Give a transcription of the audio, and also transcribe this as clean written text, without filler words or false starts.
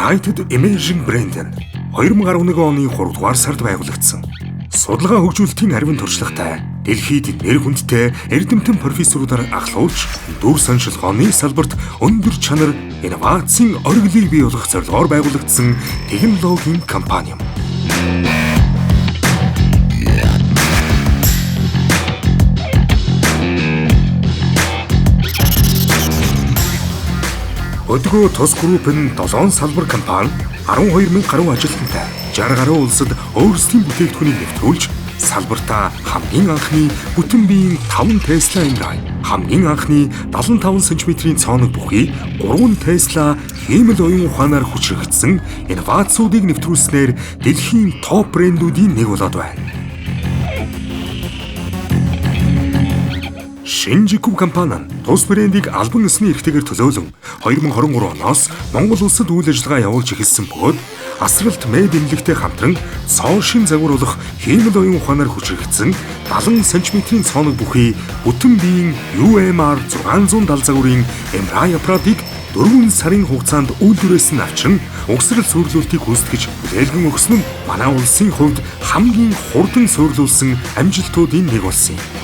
United Imaging брэнд нь 2011 оны 3 дугаар сард байгуулагдсан. Судалгаа хөгжүүлэлтийн харвин туршлагатай, дэлхийд нэр хүндтэй эрдэмтэн профессорудаар ахлуулж, дүр саншилгооны салбарт өндөр чанар, инновацийн ориглыг бий болгох зорилгоор байгуулагдсан технологийн компани юм. Өдгөө тус групп нь 7 салбар компани 12,000 гаруй ажилтнтай 60 гаруй улсад өөрсдийн бүтээгдэхүүнийг нэвтрүүлж салбартаа хамгийн анхны бүтэн биеийн 5 Tesla MRI, хамгийн анхны 75 см-ийн цооног бүхий 3 Tesla хиймэл оюун ухаанаар хүчрэгдсэн инновацуудыг нэвтрүүлснээр дэлхийн топ брэндүүдийн нэг болоод байна. Shinjuku компани нь тус брендийг албан ёсны эрхтэйгээр төлөөлөн 2023 оноос Монгол улсад үйл ажиллагаа явуулж эхэлсэн бөгөөд асралт мэд эмнэлэгтэй хамтран цоон шин загваруулах хиймэл оюун ухаанаар хүчрэгдсэн 70 см-ийн цооног бүхий бүтэн биеийн UMR 670 загварын MRI аппаратыг 4 сарын хугацаанд үйлдвэрээс нь авчран угсрал суйрлуултыг гүйцэтгэж бүтээлгэн өгсөн нь манай улсын хувьд хамгийн хурдан суйрлуулсан амжилтуудын нэг болсон юм.